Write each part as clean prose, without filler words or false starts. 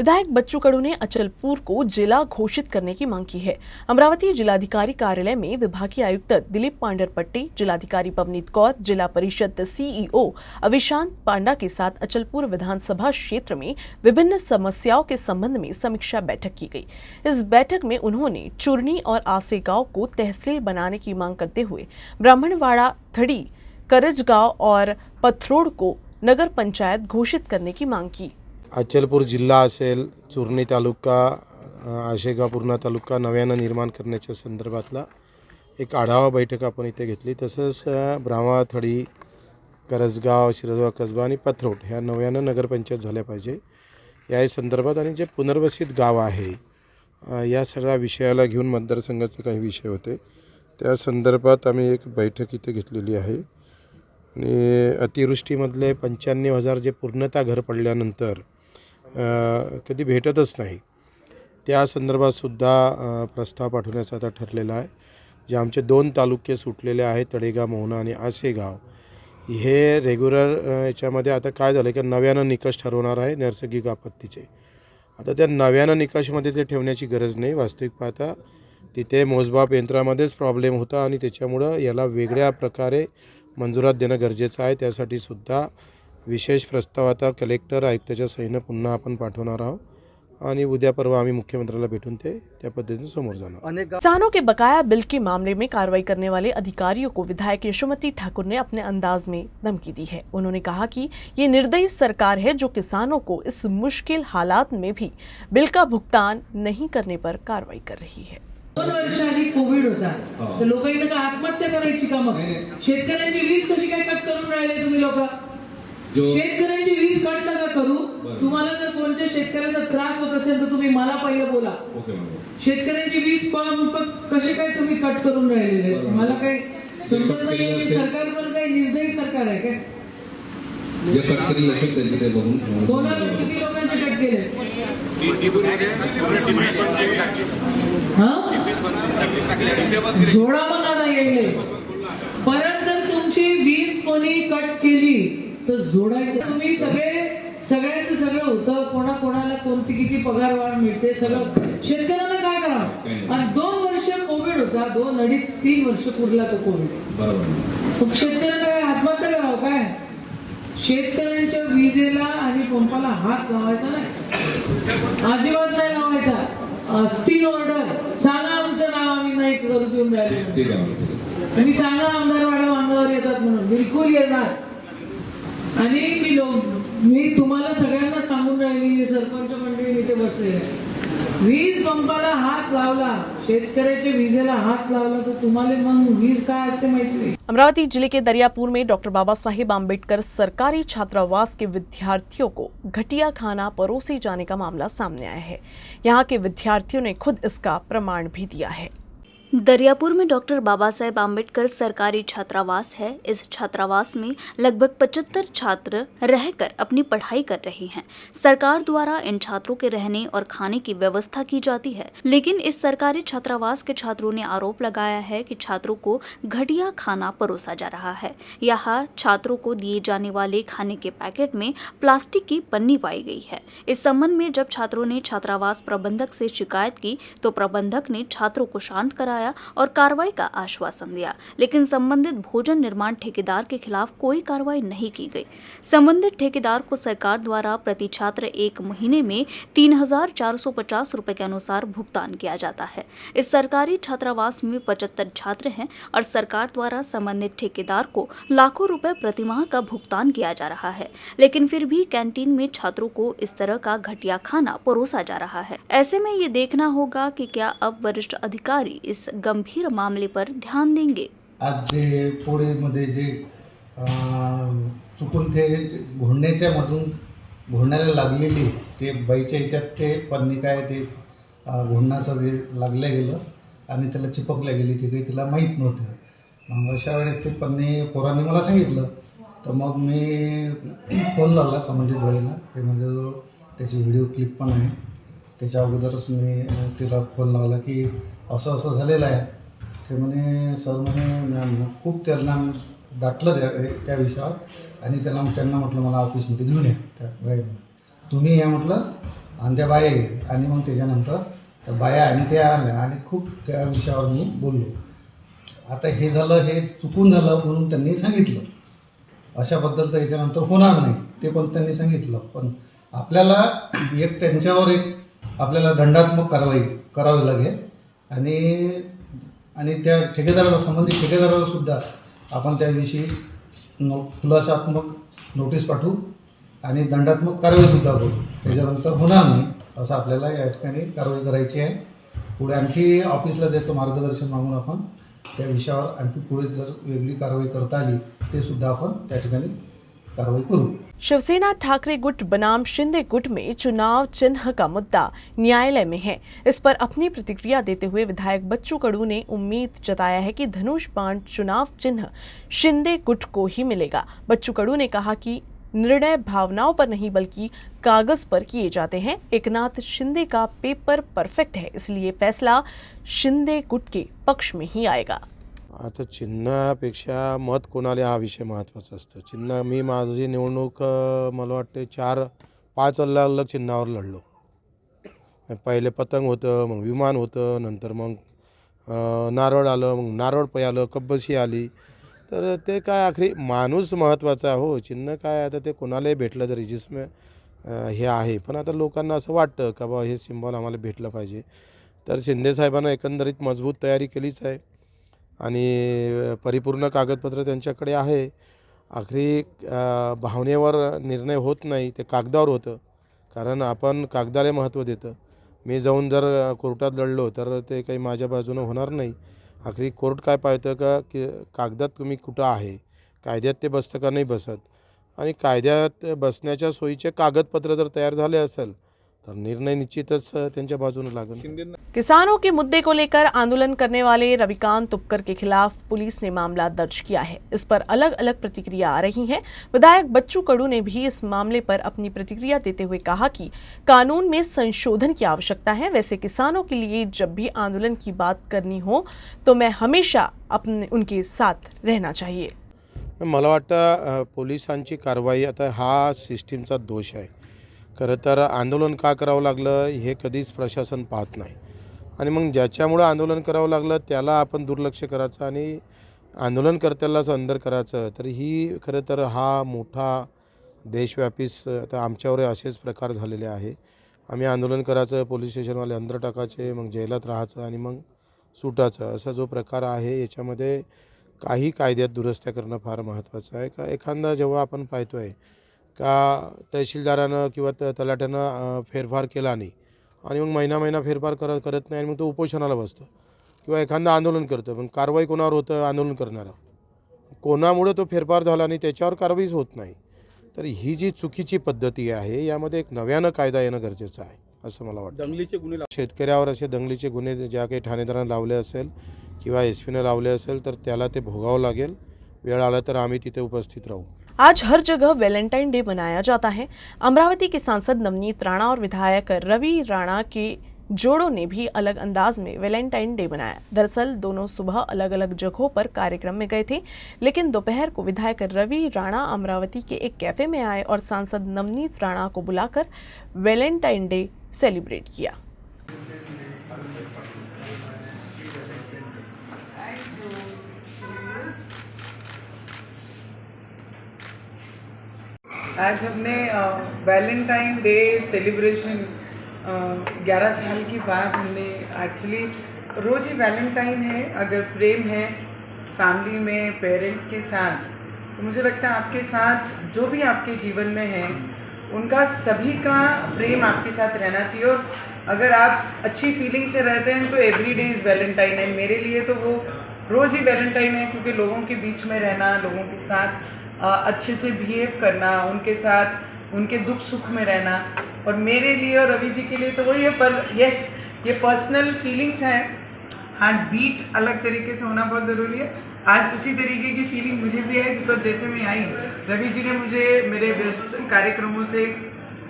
विधायक बच्चू कडू ने अचलपुर को जिला घोषित करने की मांग की है। अमरावती जिलाधिकारी कार्यालय में विभागीय आयुक्त दिलीप पांडरपट्टी, जिलाधिकारी पवनीत कौर, जिला परिषद सीईओ अविशांत पांडा के साथ अचलपुर विधानसभा क्षेत्र में विभिन्न समस्याओं के संबंध में समीक्षा बैठक की गई। इस बैठक में उन्होंने चुरनी और आसे गांव को तहसील बनाने की मांग करते हुए ब्राह्मणवाड़ा, थड़ी, करजगांव और पथरोड को नगर पंचायत घोषित करने की मांग की। अचलपूर जिल्हा असेल, चुरणी तालुका, आशेगाव पूर्णा तालुका नव्यानं निर्माण करण्याच्या संदर्भातला एक आढावा बैठक आपण इथे घेतली। तसंच ब्राह्मणवाडा, थडी, करजगाव, शिरजगाव कसबा आणि पथरोड ह्या नव्यानं नगरपंचायत झाल्या पाहिजे या संदर्भात आणि जे पुनर्वसित गाव आहे या सगळ्या विषयाला घेऊन मतदारसंघाचे काही विषय होते त्या संदर्भात आम्ही एक बैठक इथे घेतलेली आहे। आणि अतिवृष्टीमधले 95,000 जे पूर्णतः घर पडल्यानंतर कधी भेटतच नाही त्या संदर्भात सुद्धा प्रस्ताव पाठवण्याचा आता ठरलेला आहे। जे आमचे 2 तालुके सुटलेले आहेत, तळेगाव, मोहना आणि आसेगाव, हे रेग्युलर याच्यामध्ये आता काय झालं की नव्यानं निकष ठरवणार आहे नैसर्गिक आपत्तीचे। आता त्या नव्यानं निकषमध्ये ते ठेवण्याची गरज नाही। वास्तविक पाहता तिथे मोजमाप यंत्रामध्येच प्रॉब्लेम होता आणि त्याच्यामुळं याला वेगळ्या प्रकारे मंजुरात देणं गरजेचं आहे। त्यासाठी सुद्धा विशेष प्रस्ताव आता कलेक्टर आयुक्ताच्या सहीनं पुन्हा आपण पाठवणार आहोत आणि उद्या परवा आम्ही मुख्यमंत्र्याला भेटून ते त्या पद्धतीने समोर जाणार। किसानों के बकाया बिल के मामले में कार्रवाई करने वाले अधिकारियों को विधायक यशोमती ठाकुर ने अपने अंदाज में धमकी दी है। उन्होंने कहा कि ये निर्दयी सरकार है जो किसानों को इस मुश्किल हालात में भी बिल का भुगतान नहीं करने पर कार्रवाई कर रही है। 2 वर्षांनी कोविड होता तर लोकांनी का आत्महत्या करायची का? मग शेतकऱ्यांची वीज कशी काय कट करून राहिले तुम्ही लोक? शेतकऱ्यांची वीज कट नका करू। तुम्हाला जर कोणत्या शेतकऱ्याचा त्रास होत असेल तर तुम्ही मला पहिले बोला। शेतकऱ्यांची वीज पंप कशी काय तुम्ही कट करून राहिलेले? मला काही समजत नाही। सरकार पण काही निर्दयी सरकार आहे काय? जे कट करेल असेल त्यांचे ते बघून कोणाला किती लोकांचे कट केले? जोडा मला येईल परत जर तुमची वीज कोणी कट केली तर जोडायचं। तुम्ही सगळ्यांचं सगळं होतं, कोणाला कोणती किती पगार वाढ मिळते सगळं शेतकऱ्यांना काय करावं? आणि 2 वर्ष कोविड होता, 2-2.5-3 वर्ष पुरला तो कोविड। बरोबर, शेतकऱ्यांना काय आत्महत्या करावं काय? शेतकऱ्यांच्या विजेला आणि पंपाला हात लावायचा नाही, अजिबात नाही लावायचा। स्टील ऑर्डर सांगा, आमचं नाव आम्ही नाही करू देऊन राहिले आणि सांगा आमदारवाडा अंगावर येतात म्हणून, बिलकुल येणार। आणि मी तुम्हाला सगळ्यांना सांगून राहिली, सरपंच मंडळी इथे बसले, वीज पंपाला हात लावला, शेतकऱ्याच्या विजेला हात लावला तर तुम्हाला मग वीज काय असते माहिती नाही। अमरावती जिले के दरियापुर में डॉक्टर बाबा साहेब आम्बेडकर सरकारी छात्रावास के विद्यार्थियों को घटिया खाना परोसी जाने का मामला सामने आया है। यहाँ के विद्यार्थियों ने खुद इसका प्रमाण भी दिया है। दरियापुर में डॉक्टर बाबा साहेब आम्बेडकर सरकारी छात्रावास है। इस छात्रावास में लगभग 75 छात्र रहकर अपनी पढ़ाई कर रहे हैं। सरकार द्वारा इन छात्रों के रहने और खाने की व्यवस्था की जाती है, लेकिन इस सरकारी छात्रावास के छात्रों ने आरोप लगाया है कि छात्रों को घटिया खाना परोसा जा रहा है। यहाँ छात्रों को दिए जाने वाले खाने के पैकेट में प्लास्टिक की पन्नी पाई गई है। इस संबंध में जब छात्रों ने छात्रावास प्रबंधक से शिकायत की तो प्रबंधक ने छात्रों को शांत कराया और कार्रवाई का आश्वासन दिया, लेकिन संबंधित भोजन निर्माण ठेकेदार के खिलाफ कोई कार्रवाई नहीं की गई। संबंधित ठेकेदार को सरकार द्वारा प्रति छात्र 1 महीने में 3,450 रुपए के अनुसार भुगतान किया जाता है। इस सरकारी छात्रावास में 75 छात्र हैं और सरकार द्वारा संबंधित ठेकेदार को लाखों रुपए प्रतिमाह का भुगतान किया जा रहा है, लेकिन फिर भी कैंटीन में छात्रों को इस तरह का घटिया खाना परोसा जा रहा है। ऐसे में ये देखना होगा कि क्या अब वरिष्ठ अधिकारी इस गंभीर मामले पर ध्यान देंगे। आज जे पोळीमध्ये जे चुकून ते घोडण्याच्या मधून घोडण्याला लागलेली ते बाईच्या ह्याच्यात ते पन्नी काय ते घोडण्याचं लागलं गेलं आणि त्याला चिपकल्या गेली, ती काही तिला माहीत नव्हतं। मग अशा वेळेस ते पन्नी पोरांनी मला सांगितलं, तर मग मी फोन लावला संबंधित बाईला, ते माझं त्याची व्हिडिओ क्लिप पण आहे। त्याच्या अगोदरच मी तिला फोन लावला की असं असं झालेलं आहे। ते म्हणे सर म्हणे खूप त्यांना दाटलं त्या विषयावर आणि त्यांना म्हटलं मला ऑफिसमध्ये घेऊन या। त्या बाईने तुम्ही या म्हटलं आणि त्या बाया येईल आणि मग त्याच्यानंतर त्या बाया आणि त्या आल्या आणि खूप त्या विषयावर मी बोललो. आता हे झालं, हे चुकून झालं म्हणून त्यांनी सांगितलं. अशाबद्दल तर याच्यानंतर होणार नाही ते पण त्यांनी सांगितलं. पण आपल्याला एक त्यांच्यावर एक आपल्याला दंडात्मक कारवाई करावी लागेल आणि त्या ठेकेदाराला, संबंधित ठेकेदाराला सुद्धा आपण त्याविषयी खुलासात्मक नोटीस पाठवू आणि दंडात्मक कारवाईसुद्धा करू. त्याच्यानंतर होणार नाही असं आपल्याला या ठिकाणी कारवाई करायची आहे. पुढे आणखी ऑफिसला त्याचं मार्गदर्शन मागून आपण त्या विषयावर आणखी पुढे जर वेगळी कारवाई करता आली ते सुद्धा आपण त्या ठिकाणी कारवाई करू. शिवसेना ठाकरे गुट बनाम शिंदे गुट में चुनाव चिन्ह का मुद्दा न्यायालय में है। इस पर अपनी प्रतिक्रिया देते हुए विधायक बच्चू कडू ने उम्मीद जताया है कि धनुष बाण चुनाव चिन्ह शिंदे गुट को ही मिलेगा। बच्चू कडू ने कहा कि निर्णय भावनाओं पर नहीं बल्कि कागज पर किए जाते हैं। एकनाथ शिंदे का पेपर परफेक्ट है, इसलिए फैसला शिंदे गुट के पक्ष में ही आएगा। आता चिन्हापेक्षा मत कोणाला हा विषय महत्त्वाचा असतो. चिन्ह, मी माझी निवडणूक मला वाटते 4-5 अलग चिन्हावर लढलो. पहिले पतंग होतं, मग विमान होतं, नंतर मग नारळ आलं, मग नारळ पै आलं, कब्बशी आली. तर ते काय आखरी माणूस महत्त्वाचा हो. चिन्ह काय आता ते कोणालाही भेटलं तरी जिसमे हे आहे. पण आता लोकांना असं वाटतं का बा हे सिम्बॉल आम्हाला भेटलं पाहिजे. तर शिंदे साहेबांना एकंदरीत मजबूत तयारी केलीच आहे आणि परिपूर्ण कागदपत्र त्यांच्याकडे आहे. आखरी भावनेवर निर्णय होत नाही, ते कागदावर होतं. कारण आपण कागदाला महत्त्व देतं. मी जाऊन जर कोर्टात लढलो तर ते काही माझ्या बाजूनं होणार नाही. आखरी कोर्ट काय पाहतं का की कागदात तुम्ही कुठं आहे, कायद्यात ते बसतं का नाही बसत. आणि कायद्यात बसण्याच्या सोयीचे कागदपत्र जर तयार झाले असेल तर निर्णय निश्चितच त्यांच्या बाजूने लागेल. किसानों के मुद्दे को लेकर आंदोलन करने वाले रविकांत तुपकर के खिलाफ पुलिस ने मामला दर्ज किया है। इस पर अलग अलग प्रतिक्रिया आ रही हैं। विधायक बच्चू कडू ने भी इस मामले पर अपनी प्रतिक्रिया देते हुए कहा कि कानून में संशोधन की आवश्यकता है। वैसे किसानों के लिए जब भी आंदोलन की बात करनी हो तो मैं हमेशा उनके साथ रहना चाहिए। मला वाटतं पोलिसांची कारवाई आता हा सिस्टीमचा दोष आहे. खरं तर आंदोलन का करावं लागलं हे कधीच प्रशासन पाहत नाही आणि मग ज्याच्यामुळं आंदोलन करावं लागलं त्याला आपण दुर्लक्ष करायचं आणि आंदोलनकर्त्यालाच अंदर करायचं. तर ही खरं तर हा मोठा देशव्यापी आता आमच्यावर असेच प्रकार झालेले आहे. आम्ही आंदोलन करायचं, पोलीस स्टेशनवाले अंदर टाकायचे, मग जेलात राहायचं आणि मग सुटायचं, असा जो प्रकार आहे याच्यामध्ये काही कायद्यात दुरुस्त्या करणं फार महत्त्वाचं आहे. का एखादा जेव्हा आपण पाहतो आहे का तहसीलदारानं किंवा तलाट्यानं फेरफार केला नाही आणि मग महिना फेरफार करत नाही आणि मग तो उपोषणाला बसतं किंवा एखादं आंदोलन करतं, पण कारवाई कोणावर होतं? आंदोलन करणारा. कोणामुळे तो फेरफार झाला आणि त्याच्यावर कारवाईच होत नाही. तर ही जी चुकीची पद्धती आहे यामध्ये एक नव्यानं कायदा येणं गरजेचं आहे असं मला वाटतं. दंगलीचे गुन्हे शेतकऱ्यावर असे दंगलीचे गुन्हे ज्या काही ठाणेदारांना लावले असेल किंवा एसपीने लावले असेल तर त्याला ते भोगावं लागेल. वेळ आला तर आम्ही तिथे उपस्थित राहू. आज हर जगह वैलेंटाइन डे मनाया जाता है। अमरावती के सांसद नवनीत राणा और विधायक रवि राणा के जोड़ों ने भी अलग अंदाज में वैलेंटाइन डे मनाया। दरअसल दोनों सुबह अलग अलग जगहों पर कार्यक्रम में गए थे, लेकिन दोपहर को विधायक रवि राणा अमरावती के एक कैफे में आए और सांसद नवनीत राणा को बुलाकर वैलेंटाइन डे सेलिब्रेट किया। आज हमने वैलेंटाइन डे सेलिब्रेशन 11 साल के बाद हमने एक्चुअली रोज़ ही वैलेंटाइन है। अगर प्रेम है फैमिली में पेरेंट्स के साथ तो मुझे लगता है आपके साथ जो भी आपके जीवन में है उनका सभी का प्रेम आपके साथ रहना चाहिए। और अगर आप अच्छी फीलिंग से रहते हैं तो एवरी डे इज़ वैलेंटाइन है। मेरे लिए तो वो रोज़ ही वैलेंटाइन है, क्योंकि लोगों के बीच में रहना, लोगों के साथ अच्छे से बिहेव करना, उनके साथ उनके दुख सुख में रहना, और मेरे लिए और रवि जी के लिए तो वही है। पर यस, ये पर्सनल फीलिंग्स हैं। हार्ट बीट अलग तरीके से होना बहुत ज़रूरी है। आज उसी तरीके की फीलिंग मुझे भी है, बिकॉज जैसे मैं आई, रवि जी ने मुझे मेरे व्यस्त कार्यक्रमों से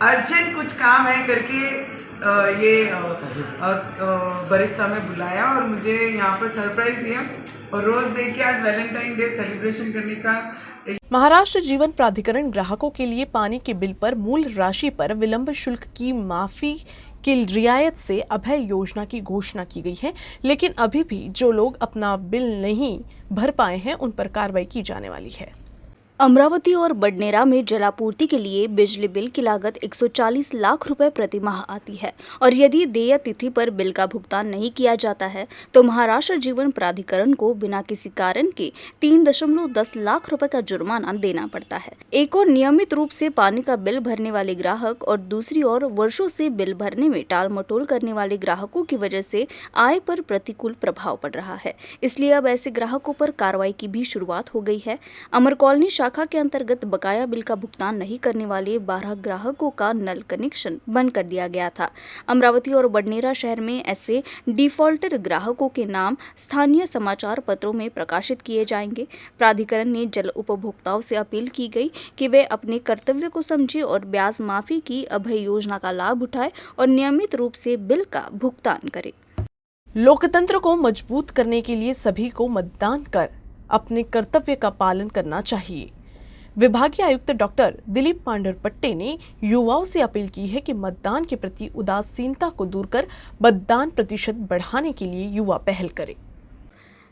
अर्जेंट कुछ काम है करके ये बरिस्ता में बुलाया और मुझे यहाँ पर सरप्राइज़ दिया। और रोज़ देख के आज वैलेंटाइन डे सेलिब्रेशन करने का एक महाराष्ट्र जीवन प्राधिकरण ग्राहकों के लिए पानी के बिल पर मूल राशि पर विलंब शुल्क की माफी की रियायत से अभय योजना की घोषणा की गई है, लेकिन अभी भी जो लोग अपना बिल नहीं भर पाए हैं उन पर कार्रवाई की जाने वाली है। अमरावती और बडनेरा में जलापूर्ति के लिए बिजली बिल की लागत 140 लाख रुपए प्रति माह आती है और यदि देय तिथि पर बिल का भुगतान नहीं किया जाता है तो महाराष्ट्र जीवन प्राधिकरण को बिना किसी कारण के 3.10 लाख रुपए का जुर्माना देना पड़ता है। एक और नियमित रूप से पानी का बिल भरने वाले ग्राहक और दूसरी ओर वर्षों से बिल भरने में टाल मटोल करने वाले ग्राहकों की वजह से आय पर प्रतिकूल प्रभाव पड़ रहा है। इसलिए अब ऐसे ग्राहकों पर कार्रवाई की भी शुरुआत हो गई है। अमर कॉलोनी शाखा के अंतर्गत बकाया बिल का भुगतान नहीं करने वाले 12 ग्राहकों का नल कनेक्शन बंद कर दिया गया था। अमरावती और बडनेरा शहर में ऐसे डिफॉल्टर ग्राहकों के नाम स्थानीय समाचार पत्रों में प्रकाशित किए जाएंगे। प्राधिकरण ने जल उपभोक्ताओं से अपील की गई कि वे अपने कर्तव्य को समझें और ब्याज माफी की अभय योजना का लाभ उठाएं और नियमित रूप से बिल का भुगतान करें। लोकतंत्र को मजबूत करने के लिए सभी को मतदान कर अपने कर्तव्य का पालन करना चाहिए। विभागीय आयुक्त डॉक्टर दिलीप पांडरपट्टे ने युवाओं से अपील की है कि मतदान के प्रति उदासीनता को दूर कर मतदान प्रतिशत बढ़ाने के लिए युवा पहल करें।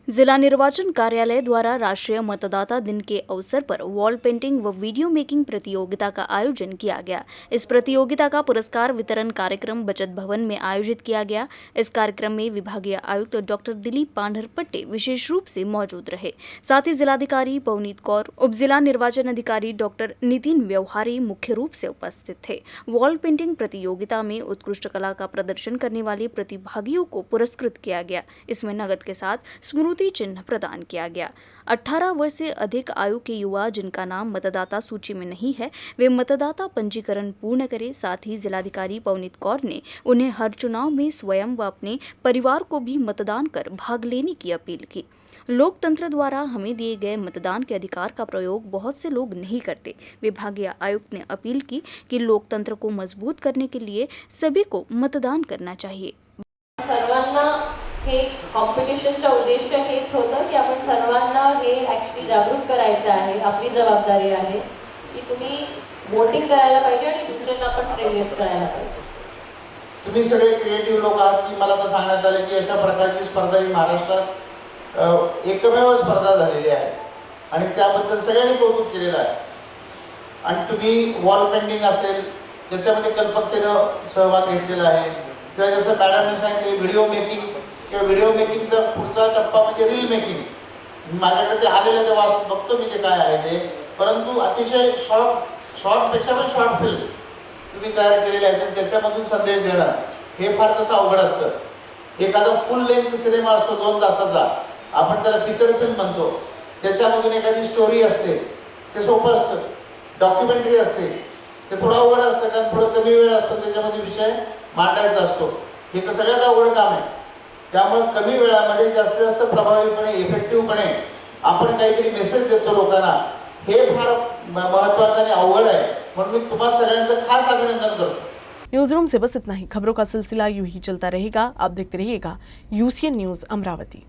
जिला निर्वाचन कार्यालय द्वारा राष्ट्रीय मतदाता दिन के अवसर पर वॉल पेंटिंग व वीडियो मेकिंग प्रतियोगिता का आयोजन किया गया। इस प्रतियोगिता का पुरस्कार वितरण कार्यक्रम बचत भवन में आयोजित किया गया। इस कार्यक्रम में विभागीय आयुक्त डॉक्टर दिलीप पांडरपट्टे विशेष रूप से मौजूद रहे। साथ ही जिलाधिकारी पवनीत कौर, उप जिला निर्वाचन अधिकारी डॉक्टर नितिन व्यवहारी मुख्य रूप से उपस्थित थे। वॉल पेंटिंग प्रतियोगिता में उत्कृष्ट कला का प्रदर्शन करने वाले प्रतिभागियों को पुरस्कृत किया गया। इसमें नगद के साथ स्मृति चिन्ह प्रदान किया गया। 18 वर्ष से अधिक आयु के युवा जिनका नाम मतदाता सूची में नहीं है वे मतदाता पंजीकरण पूर्ण करें। साथ ही जिलाधिकारी पवनीत कौर ने उन्हें हर चुनाव में स्वयं व अपने परिवार को भी मतदान कर भाग लेने की अपील की। लोकतंत्र द्वारा हमें दिए गए मतदान के अधिकार का प्रयोग बहुत से लोग नहीं करते। विभागीय आयुक्त ने अपील की कि लोकतंत्र को मजबूत करने के लिए सभी को मतदान करना चाहिए। सर्वांना हे कॉम्पिटिशनचा उद्देश हेच होतं की आपण सर्वांना हे ॲक्च्युली जागरूक करायचं आहे। आपली जबाबदारी आहे की तुम्ही वोटिंग करायला पाहिजे आणि दुसऱ्यांना पण प्रेरित करायला पाहिजे। तुम्ही सगळे क्रिएटिव्ह लोक आहात की मला तर सांगण्यात आले की अशा प्रकारची स्पर्धा ही महाराष्ट्रात एकमेव स्पर्धा झालेली आहे आणि त्याबद्दल सगळ्यांनी कौतुक केलेलं आहे। आणि तुम्ही वॉल पेंटिंग असेल त्याच्यामध्ये कल्पकतेनं सहभाग घेतलेला आहे किंवा जसं मॅडमने सांगितले व्हिडिओ मेकिंग किंवा व्हिडिओ मेकिंगचा पुढचा टप्पा म्हणजे रील मेकिंग। माझ्याकडे ते आलेलं ते बघतो मी ते काय आहे ते, परंतु अतिशय शॉर्टपेक्षा पण शॉर्ट फिल्म तुम्ही तयार केलेले आहेत आणि त्याच्यामधून संदेश देणं हे फार तसं अवघड असतं। एखादा फुल लेंथ सिनेमा असतो 2 तासाचा, आपण त्याला फीचर फिल्म म्हणतो, त्याच्यामधून एखादी स्टोरी असते ते सोपं असतं। डॉक्युमेंटरी असते ते थोडं अवघड असतं कारण थोडं कमी वेळ असतो त्याच्यामध्ये विषय मांडायचा असतो। हे तर सगळ्यात अवघड काम आहे। त्यामुळे कमी वेळामध्ये जास्तीत जास्त प्रभावीपणे इफेक्टिव्हपणे आपण काहीतरी मेसेज देतो लोकांना, हे फार महत्त्वाचं आणि अवघड आहे। म्हणून मी तुम्हा सगळ्यांचं खास अभिनंदन करतो। न्यूज रूम से बस इतना ही। खबरों का सिलसिला यूं ही चलता रहेगा। आप देखते रहिएगा UCN न्यूज अमरावती।